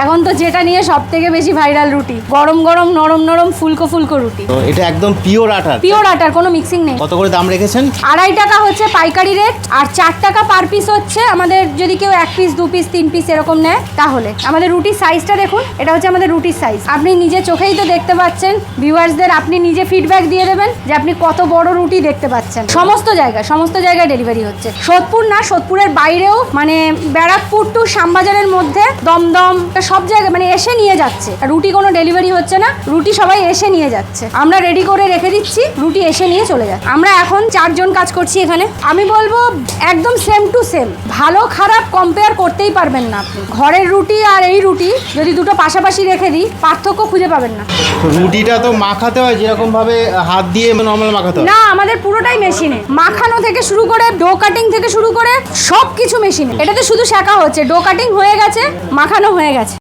এখন তো যেটা নিয়ে সবথেকে বেশি ভাইরাল রুটি, গরম গরম নরম নরম ফুলকো ফুলকো রুটি। তো এটা একদম পিওর আটা, পিওর আটার কোনো মিক্সিং নেই। কত করে দাম রেখেছেন? 2.5 টাকা হচ্ছে পাইকারি রেট, আর 4 টাকা পার পিস হচ্ছে আমাদের, যদি কেউ 1 পিস 2 পিস 3 পিস এরকম নেয় তাহলে। আমাদের রুটির সাইজটা দেখুন, এটা হচ্ছে আমাদের রুটির সাইজ। আপনি নিজে চোখেই তো দেখতে পাচ্ছেন, ভিউয়ার্সদের আপনি নিজে ফিডব্যাক দিয়ে দেবেন যে আপনি কত বড় রুটি দেখতে পাচ্ছেন। সমস্ত জায়গায় ডেলিভারি হচ্ছে। সোদপুর না, সোদপুরের বাইরেও, মানে ব্যারাকপুর টু শ্যামবাজারের মধ্যে, দমদম, সব জায়গায় মানে এসে নিয়ে যাচ্ছে। রুটি কোনো ডেলিভারি হচ্ছে না, রুটি সবাই এসে নিয়ে যাচ্ছে। আমরা রেডি করে রেখে দিচ্ছি, রুটি এসে নিয়ে চলে যাচ্ছে। আমরা এখন 4 জন কাজ করছি এখানে। আমি বলবো একদম সেম টু সেম, ভালো খারাপ কম্পেয়ার করতেই পারবেন না আপনি। ঘরের রুটি আর এই রুটি যদি দুটো পাশাপাশি রেখে দিই, পার্থক্য খুঁজে পাবেন না। তো রুটিটা তো মাখাতে হয় যেরকম ভাবে হাত দিয়ে নরমাল মাখাতে হয়? না, আমাদের পুরোটাই মেশিনে, মাখানো থেকে শুরু করে ডো কাটিং থেকে শুরু করে সব কিছু মেশিনে। এটাতে শুধু শেখা হচ্ছে, ডো কাটিং হয়ে গেছে, মাখানো হয়ে গেছে।